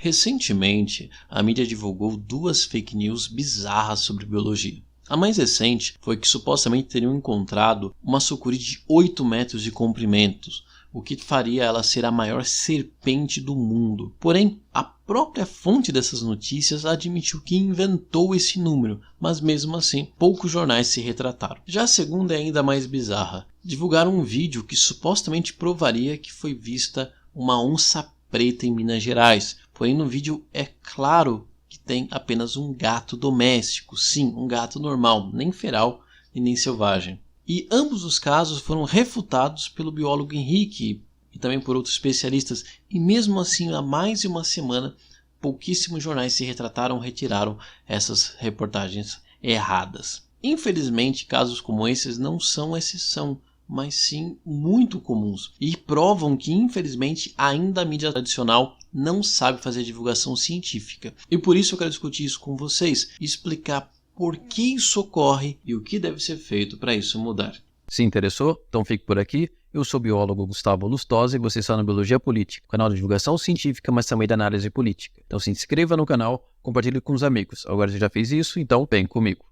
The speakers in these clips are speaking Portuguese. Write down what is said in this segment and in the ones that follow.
Recentemente, a mídia divulgou duas fake news bizarras sobre biologia. A mais recente foi que supostamente teriam encontrado uma sucuri de 8 metros de comprimento, o que faria ela ser a maior serpente do mundo. Porém, a própria fonte dessas notícias admitiu que inventou esse número, mas mesmo assim, poucos jornais se retrataram. Já a segunda é ainda mais bizarra. Divulgaram um vídeo que supostamente provaria que foi vista uma onça preta em Minas Gerais. Porém, no vídeo é claro que tem apenas um gato doméstico. Sim, um gato normal, nem feral e nem selvagem. E ambos os casos foram refutados pelo biólogo Henrique e também por outros especialistas. E mesmo assim, há mais de uma semana, pouquíssimos jornais se retrataram ou retiraram essas reportagens erradas. Infelizmente, casos como esses não são exceção, mas sim muito comuns. E provam que, infelizmente, ainda a mídia tradicional não sabe fazer divulgação científica. E por isso eu quero discutir isso com vocês e explicar por que isso ocorre e o que deve ser feito para isso mudar. Se interessou? Então fique por aqui. Eu sou o biólogo Gustavo Lustosa e você está no Biologia Política, canal de divulgação científica, mas também da análise política. Então se inscreva no canal, compartilhe com os amigos. Agora você já fez isso, então vem comigo.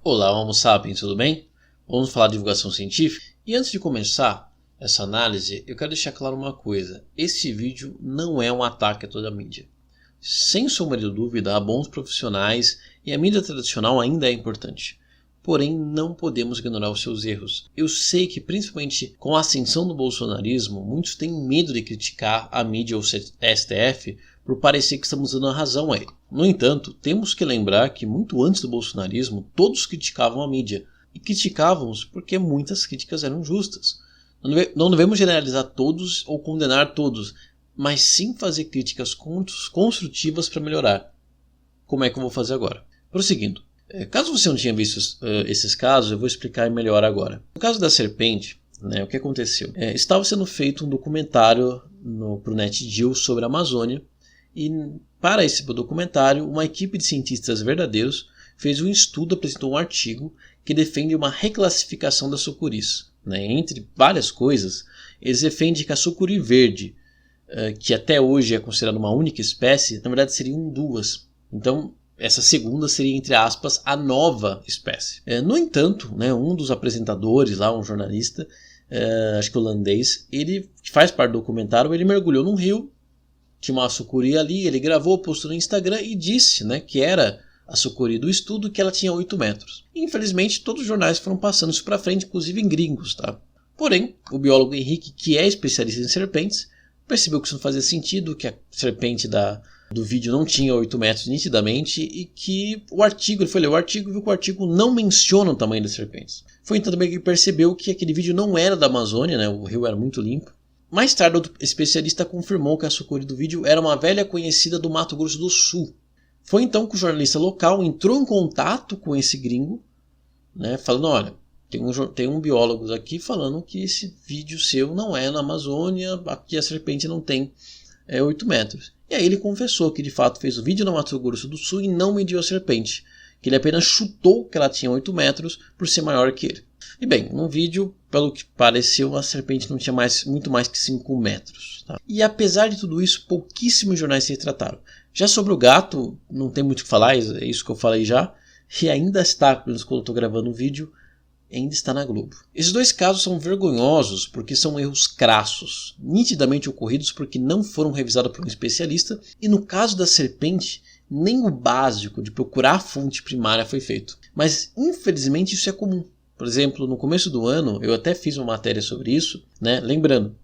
Olá, Homo sapiens, tudo bem? Vamos falar de divulgação científica? E antes de começar essa análise, eu quero deixar claro uma coisa. Esse vídeo não é um ataque a toda a mídia. Sem sombra de dúvida, há bons profissionais e a mídia tradicional ainda é importante. Porém, não podemos ignorar os seus erros. Eu sei que, principalmente com a ascensão do bolsonarismo, muitos têm medo de criticar a mídia ou o STF por parecer que estamos dando a razão a ele. No entanto, temos que lembrar que muito antes do bolsonarismo, todos criticavam a mídia. E criticávamos porque muitas críticas eram justas. Não devemos generalizar todos ou condenar todos, mas sim fazer críticas construtivas para melhorar. Como é que eu vou fazer agora? Prosseguindo. Caso você não tinha visto esses casos, eu vou explicar melhor agora. No caso da serpente, o que aconteceu? Estava sendo feito um documentário para o NetGeo sobre a Amazônia, e para esse documentário, uma equipe de cientistas verdadeiros fez um estudo, apresentou um artigo que defende uma reclassificação das sucuris. Entre várias coisas, eles defendem que a sucuri verde, que até hoje é considerada uma única espécie, na verdade seriam duas. Então, essa segunda seria, entre aspas, a nova espécie. No entanto, um dos apresentadores, lá, um jornalista, acho que holandês, ele que faz parte do documentário, ele mergulhou num rio, tinha uma sucuri ali, ele gravou, postou no Instagram e disse que era a sucuri do estudo, que ela tinha 8 metros. Infelizmente, todos os jornais foram passando isso para frente, inclusive em gringos. Porém, o biólogo Henrique, que é especialista em serpentes, percebeu que isso não fazia sentido, que a serpente do vídeo não tinha 8 metros nitidamente e que o artigo, ele foi ler o artigo e viu que o artigo não menciona o tamanho das serpentes. Foi então também que ele percebeu que aquele vídeo não era da Amazônia, o rio era muito limpo. Mais tarde, outro especialista confirmou que a sucuri do vídeo era uma velha conhecida do Mato Grosso do Sul. Foi então que o jornalista local entrou em contato com esse gringo, falando, olha, tem um biólogo aqui falando que esse vídeo seu não é na Amazônia, aqui a serpente não tem 8 metros. E aí ele confessou que de fato fez o vídeo no Mato Grosso do Sul e não mediu a serpente, que ele apenas chutou que ela tinha 8 metros por ser maior que ele. E bem, no vídeo, pelo que pareceu, a serpente não tinha muito mais que 5 metros. E apesar de tudo isso, pouquíssimos jornais se retrataram. Já sobre o gato, não tem muito o que falar, é isso que eu falei já. E ainda está, pelo menos quando eu estou gravando o vídeo, ainda está na Globo. Esses dois casos são vergonhosos porque são erros crassos, nitidamente ocorridos porque não foram revisados por um especialista. E no caso da serpente, nem o básico de procurar a fonte primária foi feito. Mas infelizmente isso é comum. Por exemplo, no começo do ano, eu até fiz uma matéria sobre isso. Lembrando,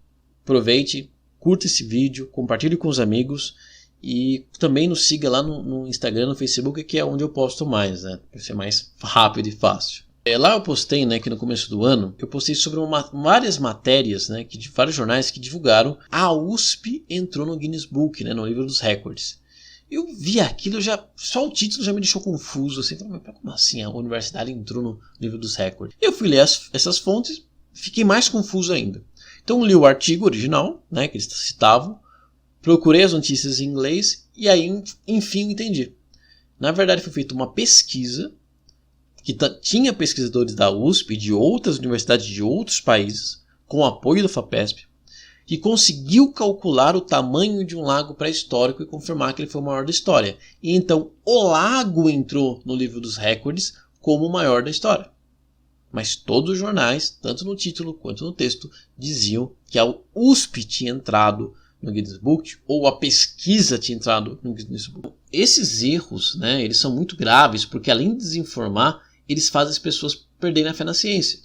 aproveite, curta esse vídeo, compartilhe com os amigos. E também nos siga lá no Instagram, no Facebook, que é onde eu posto mais, para ser mais rápido e fácil. Lá eu postei, que no começo do ano, eu postei sobre várias matérias, de vários jornais que divulgaram. A USP entrou no Guinness Book, no livro dos recordes. Eu vi aquilo, só o título já me deixou confuso, assim, mas como assim a universidade entrou no livro dos recordes? Eu fui ler essas fontes, fiquei mais confuso ainda. Então li o artigo original, que eles citavam, procurei as notícias em inglês e aí, enfim, entendi. Na verdade, foi feita uma pesquisa que tinha pesquisadores da USP e de outras universidades de outros países, com o apoio da FAPESP, que conseguiu calcular o tamanho de um lago pré-histórico e confirmar que ele foi o maior da história. E então o lago entrou no livro dos recordes como o maior da história. Mas todos os jornais, tanto no título quanto no texto, diziam que a USP tinha entrado no Guinness Book, ou a pesquisa tinha entrado no Guinness Book. Esses erros, né, eles são muito graves, porque além de desinformar, eles fazem as pessoas perderem a fé na ciência.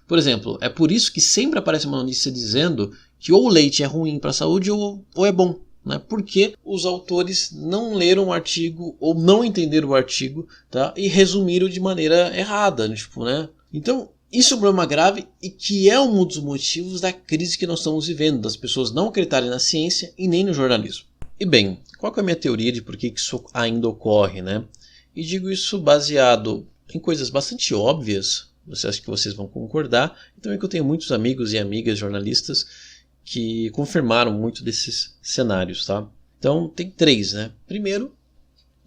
Por exemplo, é por isso que sempre aparece uma notícia dizendo que ou o leite é ruim para a saúde ou é bom. Né? Porque os autores não leram o artigo ou não entenderam o artigo, tá? E resumiram de maneira errada. Tipo, né? Então, isso é um problema grave e que é um dos motivos da crise que nós estamos vivendo, das pessoas não acreditarem na ciência e nem no jornalismo. E bem, qual que é a minha teoria de por que isso ainda ocorre? Né? E digo isso baseado em coisas bastante óbvias, acho que vocês vão concordar, e também que eu tenho muitos amigos e amigas jornalistas que confirmaram muito desses cenários, tá? Então tem 3, né? Primeiro,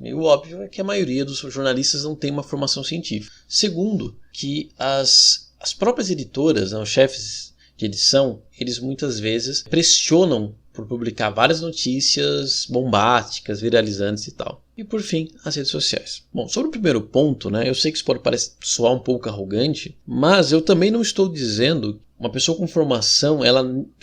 o óbvio é que a maioria dos jornalistas não tem uma formação científica. Segundo, que as próprias editoras, né, os chefes de edição, eles muitas vezes pressionam por publicar várias notícias bombásticas, viralizantes e tal. E por fim, as redes sociais. Bom, sobre o primeiro ponto, né, eu sei que isso pode soar um pouco arrogante, mas eu também não estou dizendo uma pessoa com formação, ela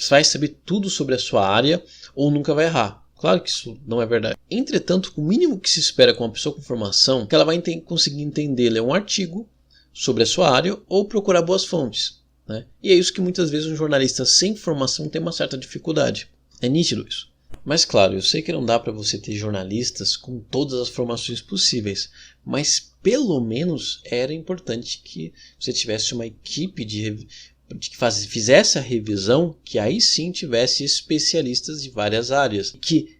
vai saber tudo sobre a sua área ou nunca vai errar. Claro que isso não é verdade. Entretanto, o mínimo que se espera com uma pessoa com formação é que ela vai conseguir entender, ler um artigo sobre a sua área ou procurar boas fontes. Né? E é isso que muitas vezes um jornalista sem formação tem uma certa dificuldade. É nítido isso. Mas claro, eu sei que não dá para você ter jornalistas com todas as formações possíveis, mas pelo menos era importante que você tivesse uma equipe que fizesse a revisão, que aí sim tivesse especialistas de várias áreas, que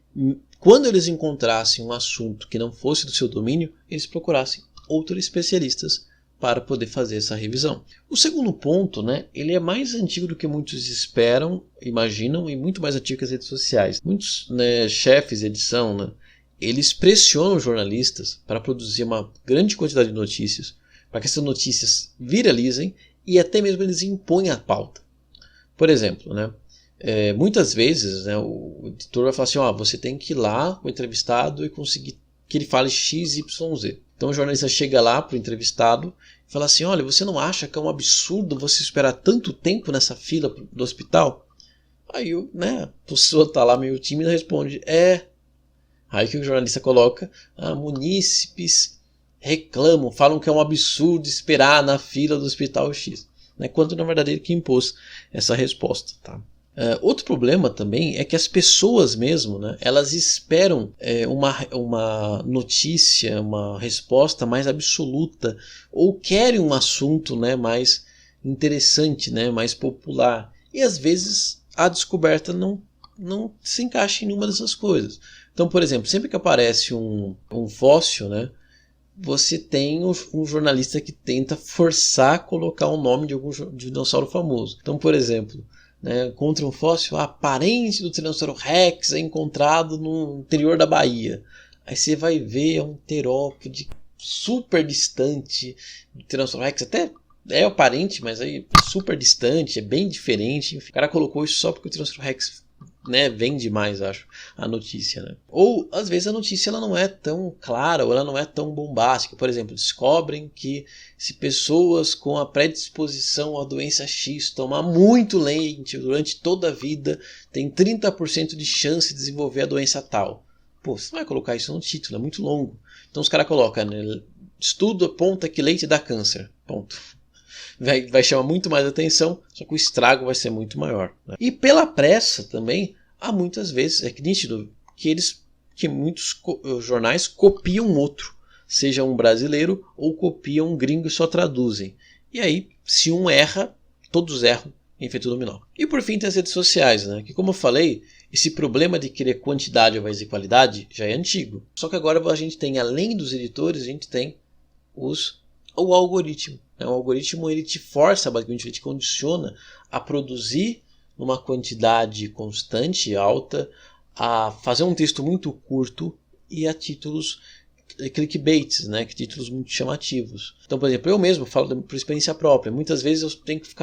quando eles encontrassem um assunto que não fosse do seu domínio, eles procurassem outros especialistas para poder fazer essa revisão. O segundo ponto, né, ele é mais antigo do que muitos esperam, imaginam, e muito mais antigo que as redes sociais. Muitos, né, chefes de edição, né, eles pressionam os jornalistas para produzir uma grande quantidade de notícias, para que essas notícias viralizem e até mesmo eles impõem a pauta. Por exemplo, né, muitas vezes, né, o editor vai falar assim, você tem que ir lá com o entrevistado e conseguir que ele fale XYZ. Então o jornalista chega lá para o entrevistado e fala assim, olha, você não acha que é um absurdo você esperar tanto tempo nessa fila do hospital? Aí a pessoa está lá meio tímida e responde, Aí que o jornalista coloca, munícipes reclamam, falam que é um absurdo esperar na fila do hospital X. Né? Quando na verdade ele que impôs essa resposta. Tá? Outro problema também é que as pessoas mesmo, né, elas esperam uma notícia, uma resposta mais absoluta, ou querem um assunto, né, mais interessante, né, mais popular. E às vezes a descoberta não se encaixa em nenhuma dessas coisas. Então, por exemplo, sempre que aparece um fóssil, né, você tem um jornalista que tenta forçar a colocar o nome de algum dinossauro famoso. Então, por exemplo, né, encontra um fóssil, a parente do Tiranossauro Rex é encontrado no interior da Bahia. Aí você vai ver, é um terópode super distante do Tiranossauro Rex, até é o parente, mas aí super distante, é bem diferente. Enfim, o cara colocou isso só porque o Tiranossauro Rex, né, vende mais, acho, a notícia. Né? Ou, às vezes, a notícia ela não é tão clara ou ela não é tão bombástica. Por exemplo, descobrem que se pessoas com a predisposição à doença X tomar muito leite durante toda a vida, tem 30% de chance de desenvolver a doença tal. Pô, você não vai colocar isso no título, é muito longo. Então os caras colocam, né, estudo aponta que leite dá câncer. Ponto. Vai chamar muito mais atenção, só que o estrago vai ser muito maior. Né? E pela pressa também, há muitas vezes, é nítido que muitos jornais copiam outro, seja um brasileiro ou copiam um gringo e só traduzem. E aí, se um erra, todos erram em efeito dominó. E por fim tem as redes sociais, né? Que como eu falei, esse problema de querer quantidade ao invés de qualidade já é antigo. Só que agora a gente tem, além dos editores, a gente tem o algoritmo. O algoritmo ele te força, basicamente, ele te condiciona a produzir numa quantidade constante, alta, a fazer um texto muito curto e a títulos clickbaits, né? Títulos muito chamativos. Então, por exemplo, eu mesmo falo por experiência própria. Muitas vezes eu tenho que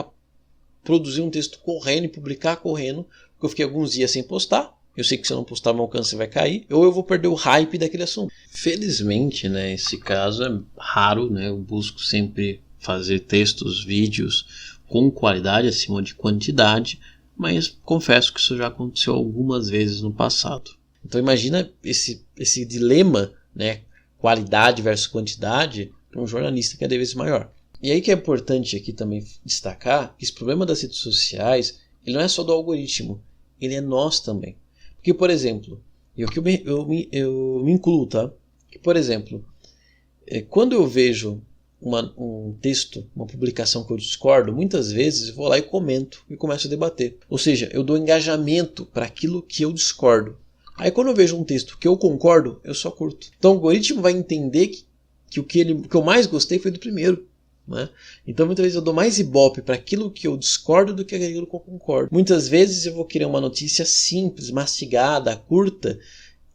produzir um texto correndo e publicar correndo, porque eu fiquei alguns dias sem postar. Eu sei que se eu não postar, meu alcance vai cair, ou eu vou perder o hype daquele assunto. Felizmente, né, esse caso é raro, né, eu busco sempre fazer textos, vídeos com qualidade acima de quantidade, mas confesso que isso já aconteceu algumas vezes no passado. Então imagina esse dilema, né, qualidade versus quantidade, para um jornalista cada vez maior. E aí que é importante aqui também destacar que esse problema das redes sociais, ele não é só do algoritmo, ele é nós também. Porque, por exemplo, eu me incluo, tá? Que, por exemplo, quando eu vejo um texto, uma publicação que eu discordo, muitas vezes eu vou lá e comento e começo a debater. Ou seja, eu dou engajamento para aquilo que eu discordo. Aí quando eu vejo um texto que eu concordo, eu só curto. Então o algoritmo vai entender que o que eu mais gostei foi do primeiro. Né? Então muitas vezes eu dou mais ibope para aquilo que eu discordo do que aquilo que eu concordo. Muitas vezes eu vou querer uma notícia simples, mastigada, curta,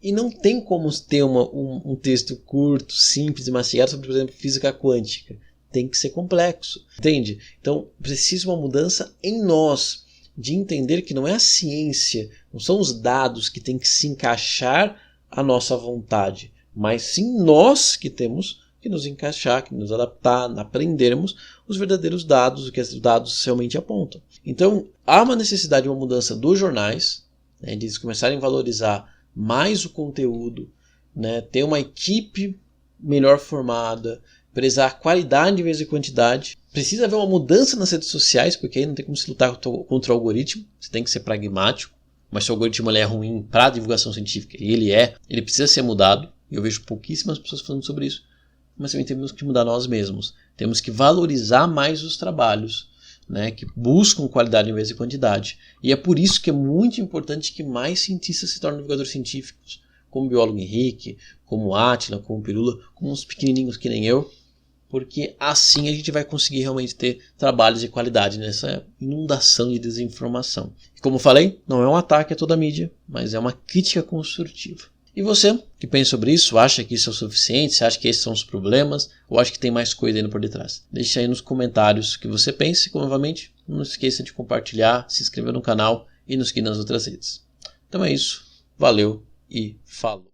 e não tem como ter um texto curto, simples e mastigado sobre, por exemplo, física quântica. Tem que ser complexo, entende? Então precisa uma mudança em nós, de entender que não é a ciência, não são os dados que tem que se encaixar à nossa vontade, mas sim nós que temos que nos encaixar, que nos adaptar, aprendermos os verdadeiros dados, o que os dados realmente apontam. Então, há uma necessidade de uma mudança dos jornais, né, de eles começarem a valorizar mais o conteúdo, né, ter uma equipe melhor formada, prezar qualidade em vez de quantidade. Precisa haver uma mudança nas redes sociais, porque aí não tem como se lutar contra o algoritmo, você tem que ser pragmático, mas se o algoritmo ele é ruim para a divulgação científica, e ele precisa ser mudado, e eu vejo pouquíssimas pessoas falando sobre isso, mas também temos que mudar nós mesmos. Temos que valorizar mais os trabalhos, né, que buscam qualidade em vez de quantidade. E é por isso que é muito importante que mais cientistas se tornem divulgadores científicos, como o biólogo Henrique, como o Átila, como o Pirula, como uns pequenininhos que nem eu, porque assim a gente vai conseguir realmente ter trabalhos de qualidade nessa inundação de desinformação. E como falei, não é um ataque a toda a mídia, mas é uma crítica construtiva. E você, que pensa sobre isso, acha que isso é o suficiente? Você acha que esses são os problemas? Ou acha que tem mais coisa ainda por detrás? Deixe aí nos comentários o que você pensa e, novamente, não esqueça de compartilhar, se inscrever no canal e nos seguir nas outras redes. Então é isso, valeu e falou!